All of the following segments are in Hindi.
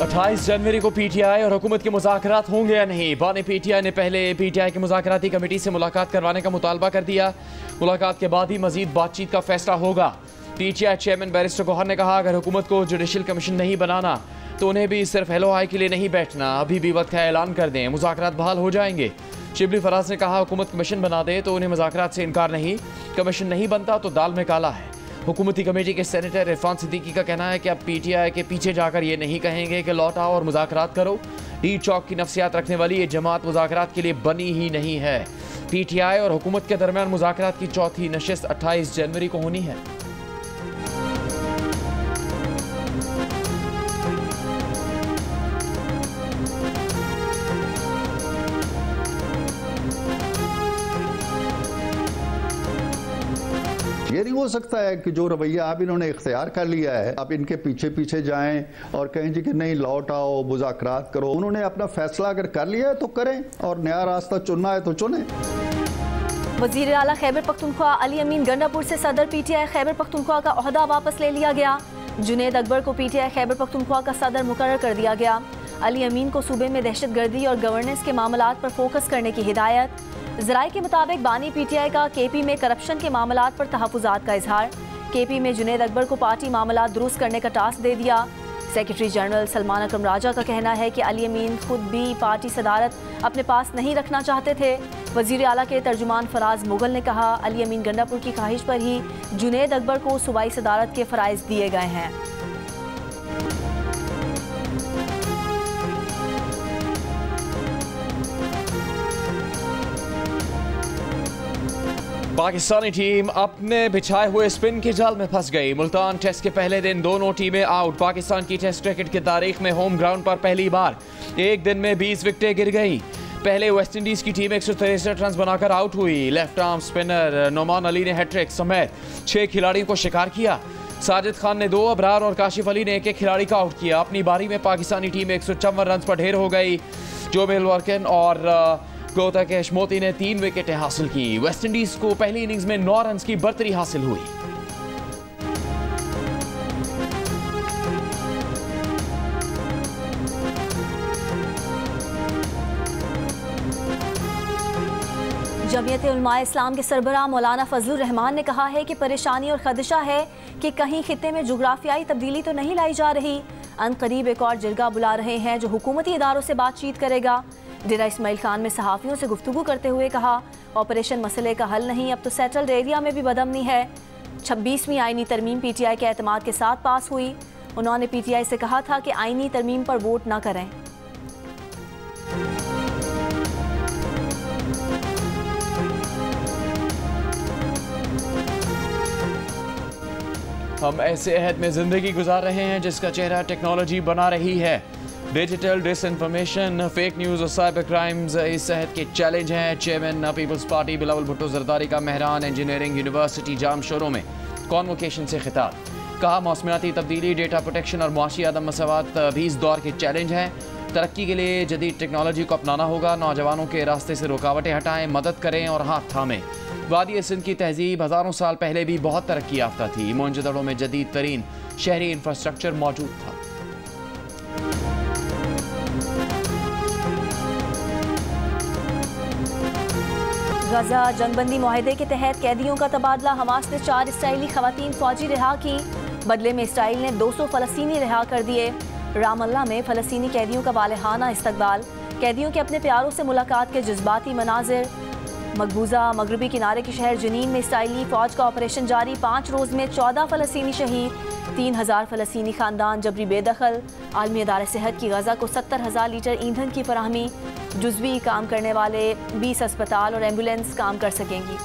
28 जनवरी को पीटीआई और हुकूमत के मुज़ाकरात होंगे या नहीं? बानी पीटीआई ने पहले पीटीआई की मुज़ाकराती कमेटी से मुलाकात करवाने का मुतालबा कर दिया। मुलाकात के बाद ही मजीद बातचीत का फैसला होगा। पीटीआई चेयरमैन बैरिस्टर गौहर ने कहा, अगर हुकूमत को जुडिशल कमीशन नहीं बनाना तो उन्हें भी सिर्फ हेलो हाई के लिए नहीं बैठना, अभी भी वक्त का ऐलान कर दें, मुज़ाकरात बहाल हो जाएंगे। शिबली फराज ने कहा, हुकूमत कमीशन बना दे तो उन्हें मुज़ाकरात से इनकार नहीं, कमीशन नहीं बनता तो दाल में काला है। हुकूमती कमेटी के सेनेटर इरफान सिद्दीकी का कहना है कि अब पीटीआई के पीछे जाकर ये नहीं कहेंगे कि लौट आओ और मुज़ाकरात करो। डी चौक की नफ्सियात रखने वाली ये जमात मुज़ाकरात के लिए बनी ही नहीं है। पीटीआई और हुकूमत के दरमियान मुज़ाकरात की चौथी नशिस्त 28 जनवरी को होनी है। ये नहीं हो सकता है कि जो रवैया अब इन्होंने इख्तियार कर लिया है, अब इनके पीछे पीछे जाएं और कहें जी कि नहीं लौट आओ मुज़ाकरात करो। उन्होंने अपना फैसला अगर कर लिया है तो करें और नया रास्ता चुनना है तो चुनें। वज़ीर आला खैबर पख्तूनख्वा अली अमीन गंडापुर से सदर पीटीआई खैबर पख्तूनख्वा का ओहदा वापस ले लिया गया। जुनेद अकबर को पीटीआई खैबर पख्तूनख्वा का सदर मुकर्रर कर दिया गया। अली अमीन को सूबे में दहशतगर्दी और गवर्नेंस के मामलात पर फोकस करने की हिदायत। ज़राए के मुताबिक बानी पीटीआई का केपी में करप्शन के मामलात पर तहफ़्फ़ुज़ात का इजहार। केपी में जुनेद अकबर को पार्टी मामलात दुरुस्त करने का टास्क दे दिया। सेक्रेटरी जनरल सलमान अकरम राजा का कहना है कि अली अमीन खुद भी पार्टी सदारत अपने पास नहीं रखना चाहते थे। वज़ीर आला के तर्जुमान फराज मुगल ने कहा, अली अमीन गंडापुर की ख्वाहिश पर ही जुनेद अकबर को सूबाई सदारत के फ़राइज़ दिए गए हैं। पाकिस्तानी टीम अपने बिछाए हुए स्पिन के जाल में फंस गई। मुल्तान टेस्ट के पहले दिन दोनों टीमें आउट। पाकिस्तान की टेस्ट क्रिकेट की तारीख में होम ग्राउंड पर पहली बार एक दिन में 20 विकेटें गिर गई। पहले वेस्टइंडीज की टीम 163 रन बनाकर आउट हुई। Left arm spinner Noman Ali ने हैट्रिक समेत 6 खिलाड़ियों को शिकार किया। साजिद खान ने 2, अबरार और काशिफ अली ने एक खिलाड़ी का आउट किया। अपनी बारी में पाकिस्तानी टीम 154 रन पर ढेर हो गई। जोबेल वर्कन और गोता के हशमोती ने 3 विकेटें हासिल की। वेस्टइंडीज को पहली इनिंग्स में 9 रन की बढ़तरी हासिल हुई। जमीयत उलमाए इस्लाम के सरबराह मौलाना फजलुर रहमान ने कहा है कि परेशानी और खदशा है कि कहीं खित्ते में जोग्राफियाई तब्दीली तो नहीं लाई जा रही। अनकरीब एक और जिरगा बुला रहे हैं जो हुकूमती इदारों से बातचीत करेगा। डेरा इस्माइल खान में सहाफ़ियों से गुफ्तगू करते हुए कहा, ऑपरेशन मसले का हल नहीं, अब तो सेटल्ड एरिया में भी बदअमनी है। 26वीं आईनी तरमीम पीटीआई के एतमाद के साथ पास हुई। उन्होंने पीटीआई से कहा था कि आईनी तरमीम पर वोट ना करें। हम ऐसे अहद में ज़िंदगी गुजार रहे हैं जिसका चेहरा टेक्नोलॉजी बना रही है। डिजिटल डिसइंफॉर्मेशन, फेक न्यूज़ और साइबर क्राइम्स इस अहद के चैलेंज हैं। चेयरमैन पीपल्स पार्टी बिलावल भुट्टो जरदारी का मेहरान इंजीनियरिंग यूनिवर्सिटी जाम शोरों में कॉन्वोकेशन से खिताब। कहा, मौसमियाती तब्दीली, डेटा प्रोटेक्शन और मुआशी आदम मसावत भी इस दौर के चैलेंज हैं। तरक्की के लिए जदीद टेक्नोलॉजी को अपनाना होगा। नौजवानों के रास्ते से रुकावटें हटाएं, मदद करें और हाथ थामें। वादी सिंध की तहजीब हज़ारों साल पहले भी बहुत तरक्की याफ्ता थी। मोहनजोदड़ो में जदीद तरीन शहरी इंफ्रास्ट्रक्चर मौजूद था। गजा जंगबंदी मुआहदे के तहत कैदियों का तबादला। हमास ने 4 इसराइली खवातीन फौजी रिहा की। बदले में इसराइल ने 200 फ़लस्तीनी रिहा कर दिए। रामल्ला में फ़लस्तीनी कैदियों का वालेहाना इस्तकबाल। कैदियों के अपने प्यारों से मुलाकात के जज्बाती मनाजिर। मकबूजा मगरबी किनारे के शहर जनीन में इसराइली फ़ौज का ऑपरेशन जारी। 5 रोज़ में 14 फ़लस्तीनी शहीद, 3000 फ़लस्तीनी ख़ानदान जबरी बेदखल। आलमी इदारे सेहत की गज़ा को 70,000 लीटर ईंधन की फराहमी। जुज़वी काम करने वाले 20 अस्पताल और एम्बुलेंस काम कर सकेंगी।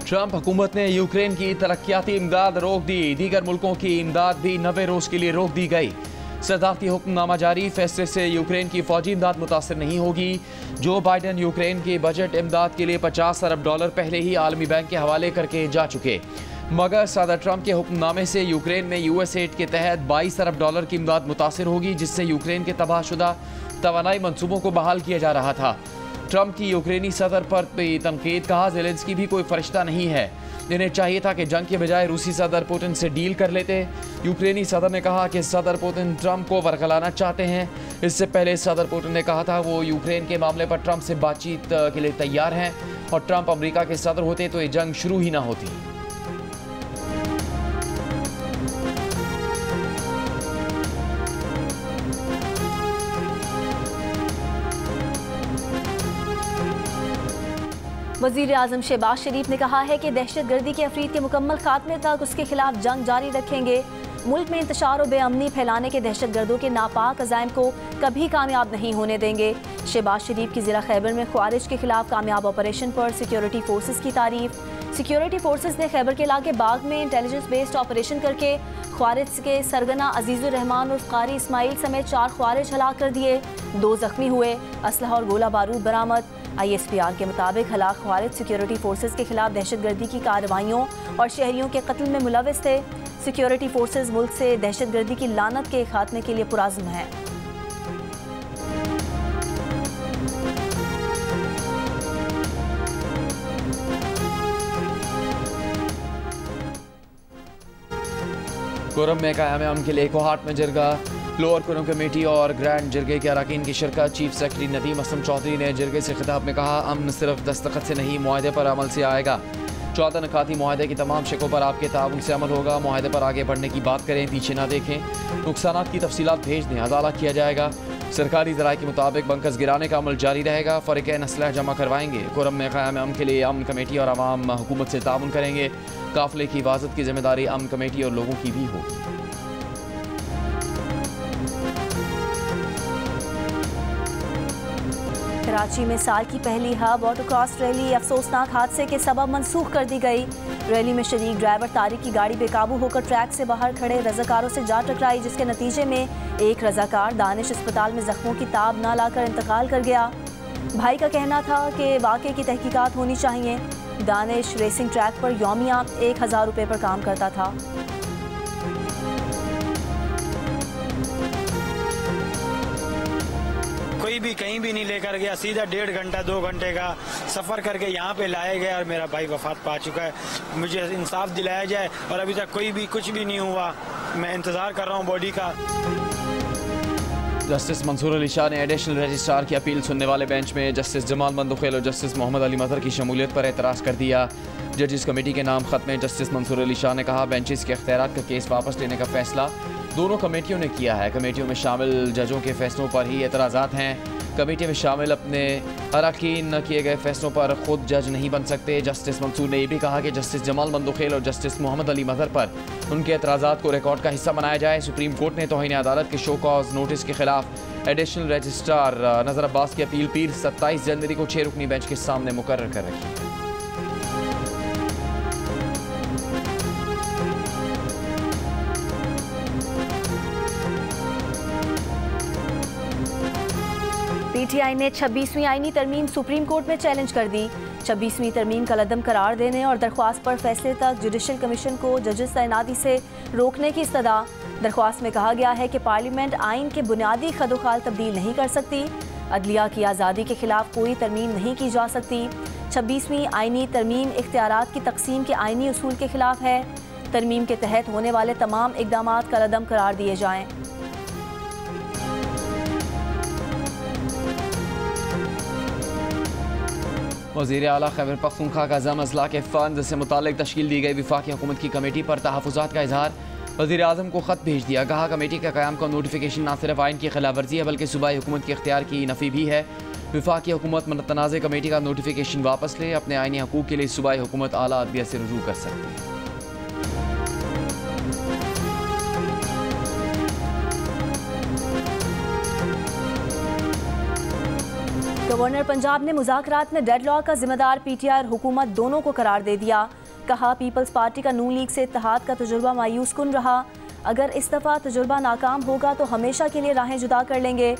ट्रंप हुकूमत ने यूक्रेन की तरक्याती इमदाद रोक दी। दीगर मुल्कों की इमदाद भी 90 रोज़ के लिए रोक दी गई। सदारती हुक्मनामा जारी। फैसले से यूक्रेन की फौजी इमदाद मुतासर नहीं होगी। जो बाइडन यूक्रेन के बजट इमदाद के लिए $50 अरब पहले ही आलमी बैंक के हवाले करके जा चुके, मगर सदर ट्रंप के हुक्मनामे से यूक्रेन में यूएसएड के तहत $22 अरब की इमदाद मुतासर होगी, जिससे यूक्रेन के तबाहशुदा तवानाई मंसूबों को बहाल किया जा रहा था। ट्रंप की यूक्रेनी सदर पर भी तनकीद, कहा ज़ेलेंस्की भी कोई फरिश्ता नहीं है, इन्हें चाहिए था कि जंग के बजाय रूसी सदर पुतिन से डील कर लेते। यूक्रेनी सदर ने कहा कि सदर पुतिन ट्रंप को वरगलाना चाहते हैं। इससे पहले सदर पुतिन ने कहा था वो यूक्रेन के मामले पर ट्रंप से बातचीत के लिए तैयार हैं और ट्रंप अमेरिका के सदर होते तो ये जंग शुरू ही ना होती। वज़ीर आज़म शहबाज शरीफ ने कहा है कि दहशतगर्दी के अफरीद के मुकम्मल खात्मे तक उसके खिलाफ जंग जारी रखेंगे। मुल्क में इंतशार और बेअमनी फैलाने के दहशतगर्दों के नापाक अज़ाइम को कभी कामयाब नहीं होने देंगे। शहबाज शरीफ की ज़िला खैबर में ख्वारिज के खिलाफ कामयाब ऑपरेशन पर सिक्योरिटी फोर्सेस की तारीफ। सिक्योरिटी फोर्सेस ने खैबर के इलाके बाग में इंटेलिजेंस बेस्ड ऑपरेशन करके ख्वारिज के सरगना अजीजुर रहमान और कारी इस्माइल समेत 4 ख्वारिज हलाक कर दिए, 2 जख्मी हुए। असलहा और गोला बारूद बरामद। ISPR के मुताबिक हलाक ख्वारिज सिक्योरिटी फोर्सेस के खिलाफ दहशतगर्दी की कार्रवाइयों और शहरियों के कत्ल में मुलविस थे। सिक्योरिटी फोर्सेस मुल्क से दहशतगर्दी की लानत के खात्मे के लिए पुरज़्म हैं। कुरम में क़याम अमन के लिए कोहाट में जरगा, लोअर कुरम कमेटी और ग्रैंड जरगे के अरकान की शिरकत। चीफ सेक्रेटरी नदीम असलम चौधरी ने जरगे से खिताब में कहा, अमन सिर्फ दस्तखत से नहीं मुआहदे पर अमल से आएगा। 14 नकाती मुआहदे की तमाम शिकों पर आपके ताउन से अमल होगा। मुआहदे पर आगे बढ़ने की बात करें, पीछे ना देखें। नुकसानात की तफसीलात भेज दें, अदाला किया जाएगा। सरकारी ज़राए के मुताबिक बंकस गिराने का अमल जारी रहेगा। फ़रीक़ैन असलह जमा करवाएंगे। कुरम में क़याम अमन के लिए अमन कमेटी और अवाम हुकूमत से ताउन करेंगे। काफ़िले की हिफाजत की जिम्मेदारी अमन कमेटी और लोगों की भी होगी। कराची में साल की पहली हब ऑटोक्रॉस रैली अफसोसनाक हादसे के सबब मनसूख कर दी गई। रैली में शरीक ड्राइवर तारिक की गाड़ी बेकाबू होकर ट्रैक से बाहर खड़े रजाकारों से जा टकराई, जिसके नतीजे में एक रजाकार दानिश अस्पताल में जख्मों की ताब ना लाकर इंतकाल कर गया। भाई का कहना था कि वाक़े की तहकीकात होनी चाहिए। दानिश रेसिंग ट्रैक पर यौमिया 1000 रुपये पर काम करता था। कोई भी कहीं भी नहीं लेकर गया, सीधा 1.5 घंटा 2 घंटे का सफ़र करके यहाँ पे लाया गया और मेरा भाई वफात पा चुका है। मुझे इंसाफ दिलाया जाए और अभी तक कोई भी कुछ भी नहीं हुआ। मैं इंतज़ार कर रहा हूँ बॉडी का। जस्टिस मंसूर अली शाह ने एडिशनल रजिस्ट्रार की अपील सुनने वाले बेंच में जस्टिस जमाल मंदुखेल और जस्टिस मोहम्मद अली मजहर की शमूलियत पर एतराज़ कर दिया। जजिस कमेटी के नाम खत में जस्टिस मंसूर अली शाह ने कहा, बेंचेस के अख्तियारात का केस वापस लेने का फैसला दोनों कमेटियों ने किया है। कमेटियों में शामिल जजों के फैसलों पर ही एतराज़ात हैं। कमेटी में शामिल अपने अरकान न किए गए फैसलों पर खुद जज नहीं बन सकते। जस्टिस मंसूर ने यह भी कहा कि जस्टिस जमाल मंदुखेल और जस्टिस मोहम्मद अली मजहर पर उनके एतराज़ात को रिकॉर्ड का हिस्सा बनाया जाए। सुप्रीम कोर्ट ने तौहीन अदालत के शो कॉज नोटिस के खिलाफ एडिशनल रजिस्ट्रार नज़र अब्बास की अपील पीर 27 जनवरी को 6 रुकनी बेंच के सामने मुकर्रर कर रखी है। PTI ने 26वीं आईनी तरमीम सुप्रीम कोर्ट में चैलेंज कर दी। 26वीं तरमीम कलअदम करार देने और दरख्वास्त पर फैसले तक जुडिशल कमीशन को जजेस तैनाती से रोकने की इस्तदा। दरख्वास्त में कहा गया है कि पार्लियामेंट आइन के बुनियादी खदोखाल तब्दील नहीं कर सकती। अदलिया की आज़ादी के खिलाफ कोई तरमीम नहीं की जा सकती। 26वीं आईनी तरमीम इख्तियारात की तकसीम के आइनी उसूल के खिलाफ है। तरमीम के तहत होने वाले तमाम इक़दामात कलअदम करार दिए जाएँ। वज़ीर आला खैबर पख्तूनख्वा का अज़म अजला के फ़ंड से मुताल्लिक़ तश्कील दी गई वफाकी हुकूमत की कमेटी पर तहफ़्फ़ुज़ात का इजहार। वज़ीर आज़म को ख़त भेज दिया। कहा, कमेटी के क़याम का नोटिफिकेशन न सिर्फ आइन की खिलाफ वर्जी है बल्कि सूबाई हुकूमत के इख्तियार की नफ़ी भी है। वफाकी हुकूमत मुतनाज़ कमेटी का नोटिफिकेशन वापस ले, अपने आइनी हकूक़ के लिए सूबाई हुकूमत आला अदलिया से रुजू कर सकती है। गवर्नर पंजाब ने मुज़ाकरात में डेडलॉक का जिम्मेदार PTI और हुकूमत दोनों को करार दे दिया। कहा, पीपल्स पार्टी का नून लीग से इत्तेहाद का तजुर्बा मायूस कुन रहा। अगर इस दफ़ा तजुर्बा नाकाम होगा तो हमेशा के लिए राहें जुदा कर लेंगे।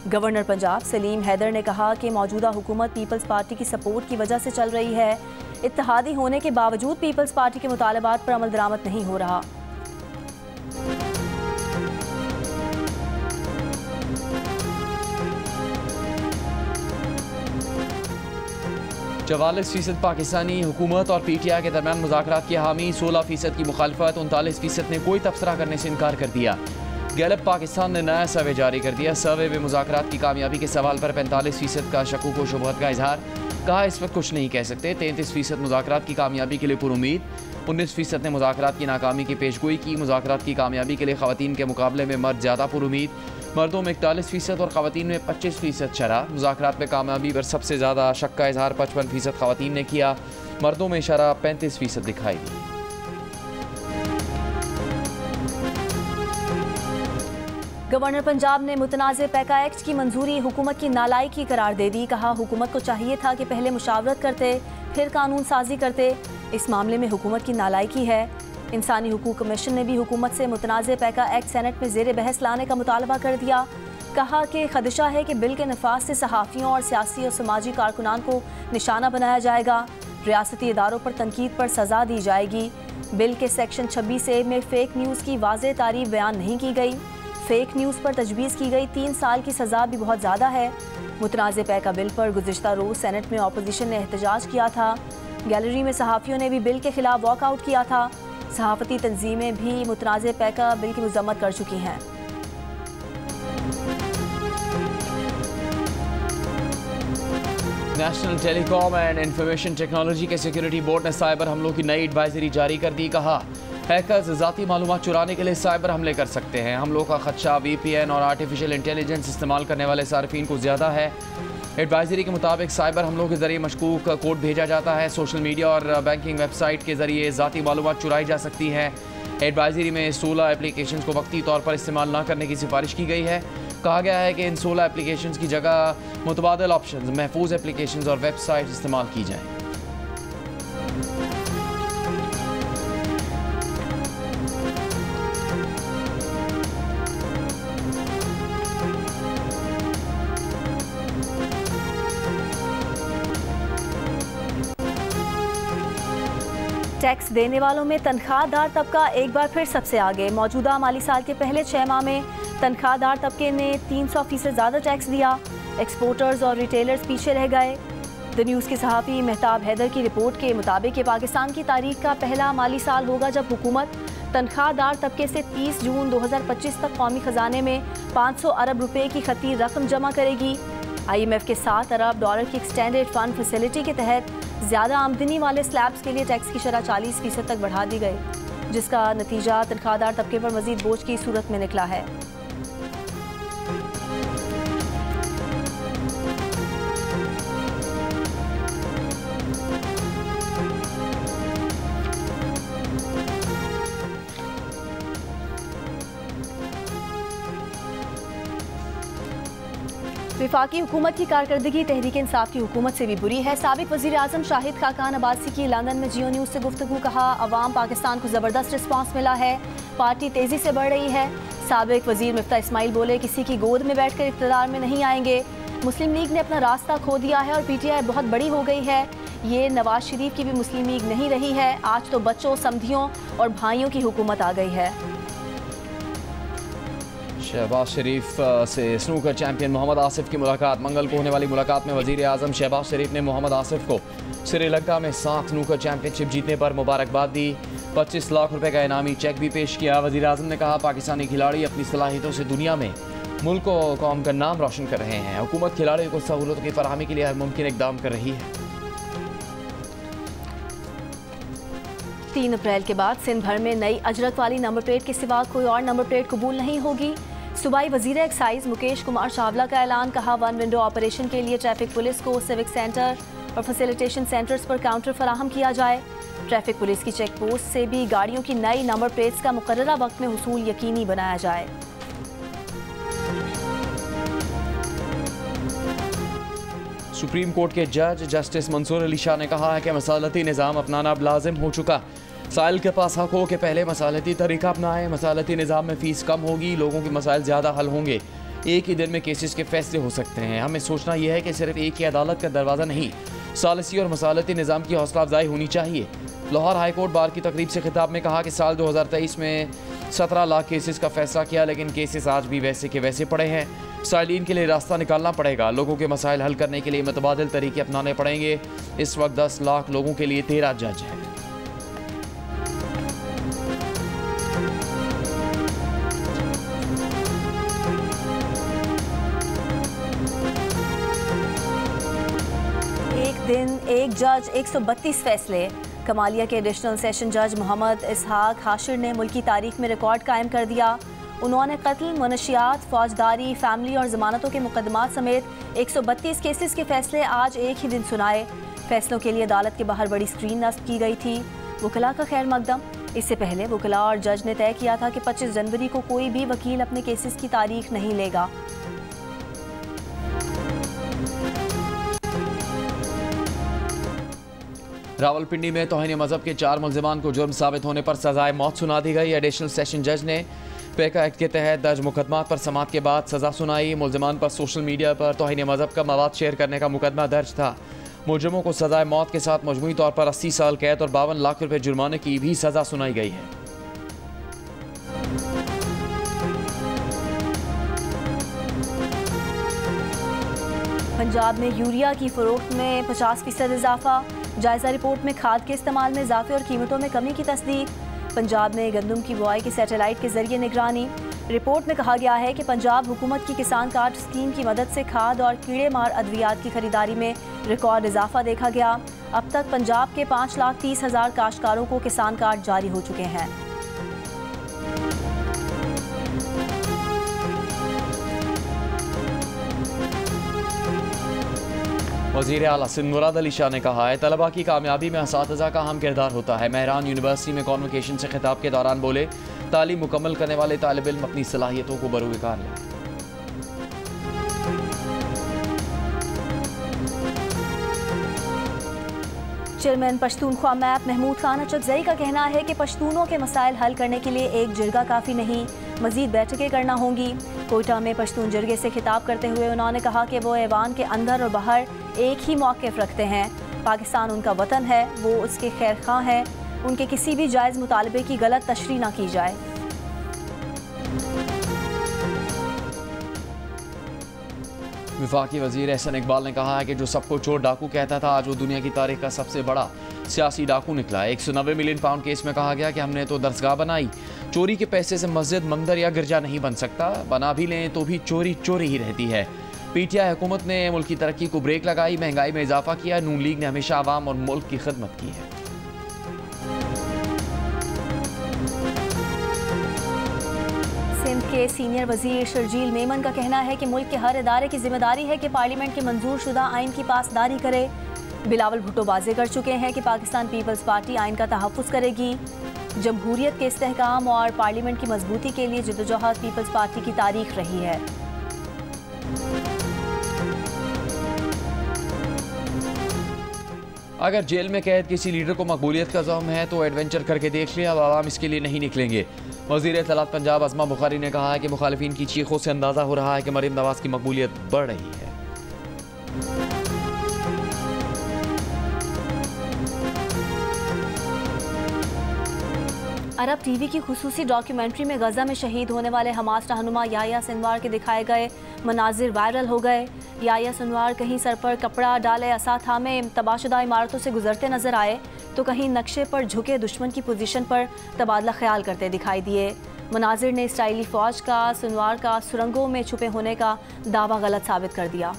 गवर्नर पंजाब सलीम हैदर ने कहा कि मौजूदा हुकूमत पीपल्स पार्टी की सपोर्ट की वजह से चल रही है। इत्तेहादी होने के बावजूद पीपल्स पार्टी के मुतालबात पर अमल दरामद नहीं हो रहा। 44% पाकिस्तानी हुकूमत और PTI के दरमियान मुज़ाकरात की हामी, 16% की मुखालफत, 39% ने कोई तबसरा करने से इनकार कर दिया। गैलप पाकिस्तान ने नया सर्वे जारी कर दिया। सर्वे में मुज़ाकरात की कामयाबी के सवाल पर 45% का शकूक व शुबहत का इजहार, कहा इस वक्त कुछ नहीं कह सकते। 33% मुज़ाकरात की कामयाबी के लिए पुरुमीद, 19% ने मुज़ाकरात की नाकामी की पेशगोई की। मुज़ाकरात की कामयाबी के लिए ख़वातीन के मुकाबले में मर्द ज़्यादा पुरुमीद, मर्दों में 41% और ख़वातीन में 25% शरह। मुज़ाकरात में कामयाबी पर सबसे ज़्यादा शक का इजहार 55% ख़वातीन ने किया, मर्दों में शरह 35% दिखाई दी। गवर्नर पंजाब ने मुतनाज़ पैका एक्ट की मंजूरी हुकूमत की नालायकी करार दे दी। कहा हुकूमत को चाहिए था कि पहले मुशावरत करते फिर कानून साजी करते। इस मामले में हुकूमत की नालायकी है। इंसानी हुकूक कमीशन ने भी हुकूमत से मुतनाज़ पैका एक्ट सेनेट में ज़ेर बहस लाने का मुतालबा कर दिया। कहा कि खदशा है कि बिल के नफाज से सहाफ़ियों और सियासी और समाजी कारकुनान को निशाना बनाया जाएगा। रियासती इदारों पर तनकीद पर सज़ा दी जाएगी। बिल के सेक्शन 26A में फ़ेक न्यूज़ की वाज़ेह तारीफ बयान नहीं की गई। फेक न्यूज़ पर तजवीज़ की गई 3 साल की सज़ा भी बहुत ज़्यादा है। मुतनाज़ पैका बिल पर गुज़िश्ता रोज़ सेनेट में अपोजिशन ने एहतजाज किया था। गैलरी में सहाफ़ियों ने भी बिल के खिलाफ वॉकआउट किया था। सहाफ़ती तंजीमें भी मुतनाज़ पैका बिल की मज़म्मत कर चुकी हैं। National telecom and information technology के सिक्योरिटी बोर्ड ने साइबर हमलों की नई एडवाइजरी जारी कर दी। कहा हैकर्स ज़ाती मालूमात चुराने के लिए साइबर हमले कर सकते हैं। हमलों का खदशा VPN और आर्टिफिशियल इंटेलिजेंस इस्तेमाल करने वाले सार्फिन को ज़्यादा है। एडवाइजरी के मुताबिक साइबर हमलों के ज़रिए मशकूक कोड भेजा जाता है। सोशल मीडिया और बैंकिंग वेबसाइट के ज़रिए ज़ाती मालूमात चुराई जा सकती हैं। एडवाइजरी में 16 एप्लीकेशन को वक्ती तौर पर इस्तेमाल न करने की सिफारिश की गई है। कहा गया है कि इन 16 एप्लीकेशन की जगह मुतबादल ऑप्शन, महफूज एप्लीकेशन और वेबसाइट इस्तेमाल की जाएँ। टैक्स देने वालों में तनख्वाहदार तबका एक बार फिर सबसे आगे। मौजूदा माली साल के पहले 6 माह में तनख्वाहदार तबके ने 300% ज़्यादा टैक्स दिया। एक्सपोर्टर्स और रिटेलर्स पीछे रह गए। द न्यूज़ के सहाफ़ी मेहताब हैदर की रिपोर्ट के मुताबिक ये पाकिस्तान की तारीख का पहला माली साल होगा जब हुकूमत तनख्वाहदार तबके से 30 जून 2025 तक कौमी ख़जाने में 500 अरब रुपए की खती रकम जमा करेगी। IMF के 7 अरब डॉलर की एक्सटेंडेड फंड फैसिलिटी के तहत ज़्यादा आमदनी वाले स्लैब्स के लिए टैक्स की शरह 40% तक बढ़ा दी गई, जिसका नतीजा तनख्वाहदार तबके पर मज़ीद बोझ की सूरत में निकला है। वफाकी हुकूमत की कारकर्दगी तहरीक इंसाफ की हुकूमत से भी बुरी है। साबिक वज़ीर आज़म शाहिद खाकान अब्बासी की लंदन में जियो न्यूज़ से गुफ्तगू। कहा अवाम पाकिस्तान को ज़बरदस्त रिस्पांस मिला है, पार्टी तेज़ी से बढ़ रही है। साबिक वज़ीर मिफ्ता इस्माइल बोले किसी की गोद में बैठकर इक़्तिदार में नहीं आएंगे। मुस्लिम लीग ने अपना रास्ता खो दिया है और PTI बहुत बड़ी हो गई है। ये नवाज शरीफ की भी मुस्लिम लीग नहीं रही है। आज तो बच्चों, समधियों और भाइयों की हुकूमत आ गई है। शहबाज शरीफ से स्नूकर चैंपियन मोहम्मद आसिफ की मुलाकात। मंगल को होने वाली मुलाकात में वज़ीर आज़म शहबाज शरीफ ने मोहम्मद आसिफ को श्रीलंका में 7 स्नूकर चैंपियनशिप जीतने पर मुबारकबाद दी। 25 लाख रुपए का इनामी चेक भी पेश किया। वज़ीर आज़म ने कहा पाकिस्तानी खिलाड़ी अपनी सलाहियतों से दुनिया में मुल्क और कौम का नाम रोशन कर रहे हैं। हुकूमत खिलाड़ियों को सहूलतों की फराहमी के लिए हर मुमकिन इक़दाम कर रही है। 3 अप्रैल के बाद सिंध भर में नई अजरत वाली नंबर प्लेट के सिवा कोई और नंबर प्लेट कबूल नहीं होगी। सूबाई वजीर एक्साइज मुकेश कुमार चावला का ऐलान। कहा 1 विंडो ऑपरेशन के लिए ट्रैफिक पुलिस को सिविक सेंटर और फैसिलिटेशन सेंटर्स पर काउंटर फराहम किया जाए। ट्रैफिक पुलिस की चेक पोस्ट से भी गाड़ियों की नई नंबर प्लेट्स का मुकर्ररा वक्त में हुसूल यकीनी बनाया जाए। सुप्रीम कोर्ट के जज जस्टिस मंसूर अली शाह ने कहा है कि मसालती निज़ाम अपनाना अब लाजिम हो चुका। साइल के पास हक हो कि पहले मसालती तरीका अपनाएं। मसालती निज़ाम में फ़ीस कम होगी, लोगों के मसाइल ज़्यादा हल होंगे। एक ही दिन में केसेस के फैसले हो सकते हैं। हमें सोचना यह है कि सिर्फ एक ही अदालत का दरवाज़ा नहीं, सालिसी और मसालती निज़ाम की हौसला अफजाई होनी चाहिए। लाहौर हाई कोर्ट बार की तकरीब से खिताब में कहा कि साल 2023 में 17 लाख केसेस का फैसला किया, लेकिन केसेस आज भी वैसे के वैसे पड़े हैं। साइलिन के लिए रास्ता निकालना पड़ेगा। लोगों के मसाइल हल करने के लिए मुतबादिल तरीके अपनाने पड़ेंगे। इस वक्त 10 लाख लोगों के लिए 13 जज हैं। एक दिन एक जज 132 फैसले। कमालिया के एडिशनल सेशन जज मोहम्मद इसहाक हाशिर ने मुल्की तारीख में रिकॉर्ड कायम कर दिया। उन्होंने कत्ल, मनशियात, फौजदारी, फैमिली और जमानतों के मुकदमात समेत 132 केसेस के फैसले आज एक ही दिन सुनाए। फैसलों के लिए अदालत के बाहर बड़ी स्क्रीन नस्ब की गई थी। वकला का खैर मकदम। इससे पहले वकला और जज ने तय किया था कि 25 जनवरी को कोई भी वकील अपने केसेस की तारीख नहीं लेगा। रावलपिंडी में तौहीन मजहब के 4 मुल्जिमान को जुर्म साबित होने पर सजाए मौत सुना दी गई। एडिशनल सेशन जज ने पेका एक्ट के तहत दर्ज मुकदमात पर समाअत के बाद सजा सुनाई। मुल्जिमान पर सोशल मीडिया पर तौहीन मजहब का मवाद शेयर करने का मुकदमा दर्ज था। मुजरिमों को सजाए मौत के साथ मजमूई तौर पर 80 साल कैद और 52 लाख रुपए जुर्माने की भी सजा सुनाई गई है। पंजाब में यूरिया की फरोख्त में 50% इजाफा। जायजा रिपोर्ट में खाद के इस्तेमाल में इजाफे और कीमतों में कमी की तस्दीक। पंजाब में गंदम की बुआई की सैटेलाइट के जरिए निगरानी। रिपोर्ट में कहा गया है कि पंजाब हुकूमत की किसान कार्ड स्कीम की मदद से खाद और कीड़े मार अद्वियात की खरीदारी में रिकॉर्ड इजाफा देखा गया। अब तक पंजाब के 5,30,000 काश्तकारों को किसान कार्ड जारी हो चुके हैं। वज़ीर आला सिंध मुराद अली शाह ने कहा है, तलबा की कामयाबी में असातिज़ा का अहम किरदार होता है। महरान यूनिवर्सिटी में कॉन्वोकेशन से खिताब के दौरान बोले, तालीम मुकम्मल करने वाले तालिब इल्म अपनी सलाहियतों को बरूविकार लाएं। चेयरमैन पश्तूनख्वा मैप महमूद खान अचकजई का कहना है कि पश्तूनों के मसाइल हल करने के लिए एक जिरगा काफ़ी नहीं, मजीद बैठकें करना होंगी। कोयटा में पश्तून जिरगे से खिताब करते हुए उन्होंने कहा कि वो ऐवान के अंदर और बाहर एक ही मौक़िफ़ रखते हैं। पाकिस्तान उनका वतन है, वो उसके खैर खां हैं। उनके किसी भी जायज़ मुतालबे की गलत तशरीह ना की जाए। वफाकी वज़ीर एहसन इकबाल ने कहा है कि जो सबको चोर डाकू कहता था, आज वो दुनिया की तारीख का सबसे बड़ा सियासी डाकू निकला। 190 मिलियन पाउंड केस में कहा गया कि हमने तो दरसगाह बनाई, चोरी के पैसे से मस्जिद, मंदिर या गिरजा नहीं बन सकता। बना भी लें तो भी चोरी चोरी ही रहती है। पीटीआई हुकूमत ने मुल्क की तरक्की को ब्रेक लगाई, महंगाई में इजाफा किया। नून लीग ने हमेशा आवाम और मुल्क की खिदमत की है। सिंध के सीनियर वजीर शर्जील मेमन का कहना है कि मुल्क के हर इदारे की जिम्मेदारी है कि पार्लियामेंट के मंजूर शुदा आइन की पासदारी करे। बिलावल भुट्टो वाज़ेह कर चुके हैं कि पाकिस्तान पीपल्स पार्टी आइन का तहफ़्फ़ुज़ करेगी। जमहूरियत के इस्तेहकाम और पार्लियामेंट की मजबूती के लिए जद्दोजहद पीपल्स पार्टी की तारीख रही है। अगर जेल में कैद किसी लीडर को मकबूलियत का ज़ौम है तो एडवेंचर करके देख लिया, अब आवाम इसके लिए नहीं निकलेंगे। वज़ीर इत्तलात पंजाब अज़मा बुखारी ने कहा है कि मुखालिफिन की चीखों से अंदाज़ा हो रहा है कि मरीम नवाज़ की मकबूलियत बढ़ रही है। अरब टीवी की खुसूसी डॉक्यूमेंट्री में गजा में शहीद होने वाले हमास रहनुमा याह्या सिनवार के दिखाए गए मनाजिर वायरल हो गए। याह्या सिनवार कहीं सर पर कपड़ा डाले असा थामे तबाशुदा इमारतों से गुजरते नजर आए तो कहीं नक्शे पर झुके दुश्मन की पोजीशन पर तबादला ख्याल करते दिखाई दिए। मनाजिर ने इसराइली फौज का सिनवार का सुरंगों में छुपे होने का दावा गलत साबित कर दिया।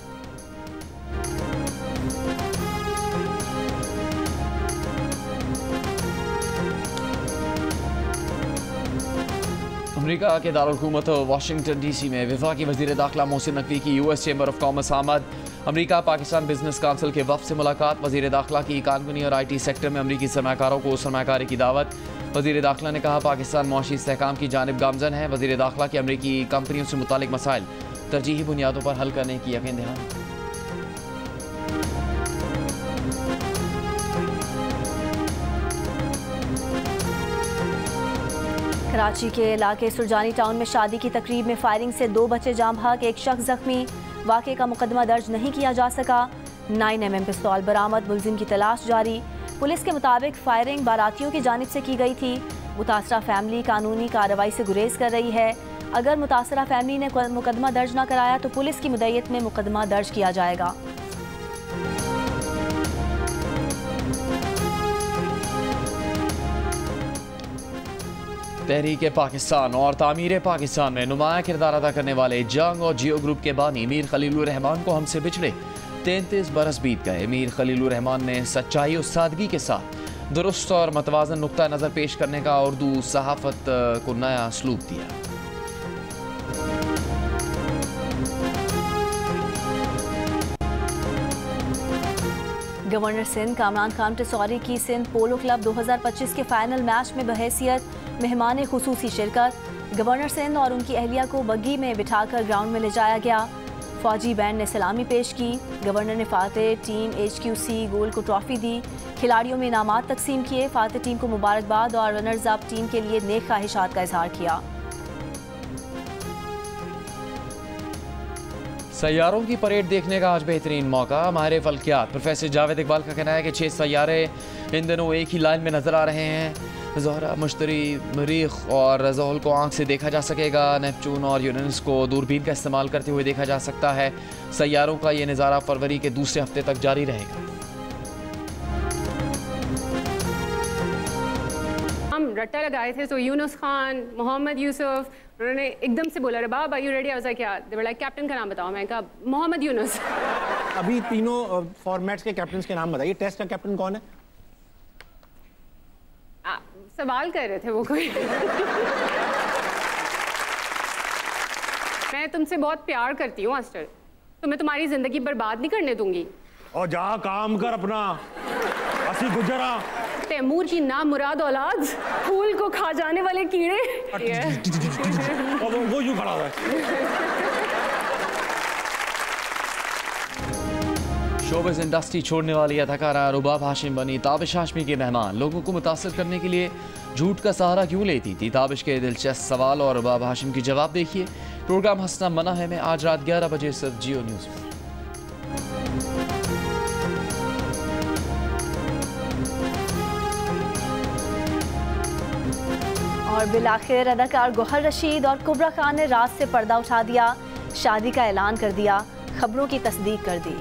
अमेरिका के दारुल-हुकूमत वाशिंगटन डीसी में वफाकी वज़ीर दाखिला मोहसिन नकवी की यूएस चैम्बर ऑफ कॉमर्स आमद। अमेरिका पाकिस्तान बिजनेस काउंसिल के वफ़द से मुलाकात। वज़ीर दाखिला की कानूनी और IT सेक्टर में अमरीकी सरमाकारों को सरमाकारी की दावत। वज़ीर दाखिला ने कहा पाकिस्तान मुआशी इस्तेहकाम की जानिब गामज़न है। वज़ीर दाखिला की अमरीकी कंपनियों से मुतालिक मसाइल तरजीही बुनियादों पर हल करने की यकीन दहानी। कराची के इलाके सुरजानी टाउन में शादी की तकरीब में फायरिंग से 2 बच्चे जाम भाग, 1 शख्स जख्मी। वाक़े का मुकदमा दर्ज नहीं किया जा सका। 9mm पिस्तौल बरामद, मुलजिम की तलाश जारी। पुलिस के मुताबिक फायरिंग बारातियों की जानिब से की गई थी। मुतासरा फैमिली कानूनी कार्रवाई से गुरेज कर रही है। अगर मुतासरा फैमिली ने मुकदमा दर्ज न कराया तो पुलिस की मुद्दत में मुकदमा दर्ज किया जाएगा। तहरीक पाकिस्तान और तामीर पाकिस्तान में नुमाया किरदार अदा करने वाले जंग और जियो ग्रुप के बानी मीर खलीलुर रहमान को हमसे बिछड़े 33 बरस बीत गए। मीर खलीलुर रहमान ने सच्चाई और सादगी के साथ दुरुस्त और मतवाजन नुक्ता नज़र पेश करने का उर्दू सहाफ़त को नया असलूब दिया। गवर्नर सिंध कामरान खान टेसौरी की सिंध पोलो क्लब 2025 के फाइनल मैच में बहैसियत मेहमान खुसूसी शिरकत। गवर्नर सिंध और उनकी अहलिया को बग्गी में बिठाकर ग्राउंड में ले जाया गया। फौजी बैंड ने सलामी पेश की। गवर्नर ने फातेह टीम HQC गोल्ड को ट्रॉफी दी। खिलाड़ियों में इनामात तकसीम किए। फातेह टीम को मुबारकबाद और रनर्स अप टीम के लिए नेक ख्वाहिशात का इजहार किया। सैयारों की परेड देखने का आज बेहतरीन मौका। माहिर फल्कियात प्रोफेसर जावेद इकबाल का कहना है कि 6 सैयारे इन दिनों एक ही लाइन में नजर आ रहे हैं। ज़ोहरा, मुश्तरी, मरीख और ज़ोहल को आंख से देखा जा सकेगा। नेपचून और यूरेनस को दूरबीन का इस्तेमाल करते हुए देखा जा सकता है। सैयारों का ये नज़ारा फरवरी के दूसरे हफ्ते तक जारी रहेगा। हम रट्टा लगाए थे, तो यूनुस खान, मोहम्मद यूसुफ, उन्होंने एकदम से बोला Rabab are you ready? I was like क्या? दे वर लाइक कैप्टन का नाम बताओ। मैं कहा मोहम्मद यूनुस। अभी तीनों फॉर्मेट्स के कैप्टन के नाम बताइए। टेस्ट का कैप्टन कौन है? सवाल कर रहे थे वो कोई। मैं तुमसे बहुत प्यार करती हूँ मास्टर, तो मैं तुम्हारी जिंदगी बर्बाद नहीं करने दूंगी। और जा काम कर अपना। असी गुजरा तैमूर की नामुराद औलाद, फूल को खा जाने वाले कीड़े। वो यूं खड़ा है। शोबिज़ इंडस्ट्री छोड़ने वाली अदाकारा रुबाब हाशिम बनी ताबिश हाशमी के मेहमान। लोगों को मुतासर करने के लिए झूठ का सहारा क्यों लेती थी? ताबिश के दिलचस्प सवाल और रुबाब हाशिम की जवाब देखिए। प्रोग्राम हंसना मना है में आज रात 11 बजे सिर्फ जियो न्यूज़ में। और बिलाखिर अदाकार गौहर रशीद और कुबरा खान ने रात से पर्दा उठा दिया। शादी का ऐलान कर दिया। खबरों की तस्दीक कर दी।